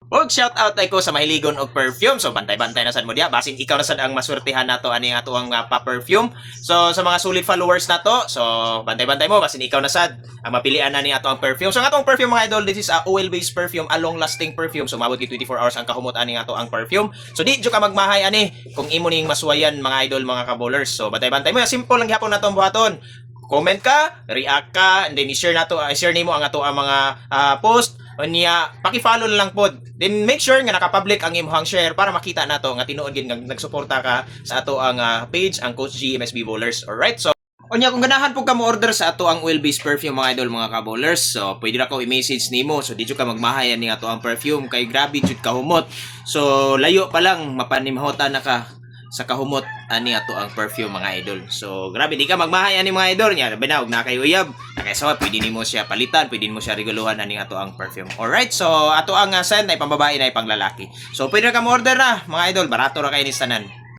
Og shout out ay ko sa mahiligon og perfume. So bantay-bantay na sad mo diha basin ikaw na sad ang maswertihan nato ani nga tuang pa-perfume. So sa mga solid followers nato, so bantay-bantay mo basin ikaw na sad ang mapilian na ni ato ang perfume. So nga atong perfume mga idol, this is a oil-based perfume, a long-lasting perfume. So maabot kay 24 hours ang kahumot ani nga to ang perfume. So di jud ka magmahay ani kung imo ning masuwayan mga idol, mga kabowlers. So bantay-bantay mo, simple lang gyapon natong buhaton. Comment ka, react ka, and then i-share nato, i-share nimo ang ato ang mga post. Unya, paki-follow na lang pod. Then make sure nga naka-public ang imong share para makita nato nga tinuod gid nga nagsuporta ka sa ato ang page, ang Coach G MSB Bowlers. Alright? So unya kung ganahan po ka mo order sa ato ang oil-based perfume mga idol, mga ka-bowlers, so pwede na ko i-message nimo. So di jud ka magmahay ani ato ang perfume kay grabe jud kahumot. So layo pa lang mapanimhotan na ka sa kahumot ani ato ang perfume mga idol. So grabe di ka magmahay ani mga idol nya binaog na kay uyab. Okay, so pwede nimo siya palitan, pwede nimo siya reguluhan ani ato ang perfume. Alright, so ato ang scent ay pambabae na ay panglalaki. So pwede na ka mo order na mga idol, barato ra kay ni tanan.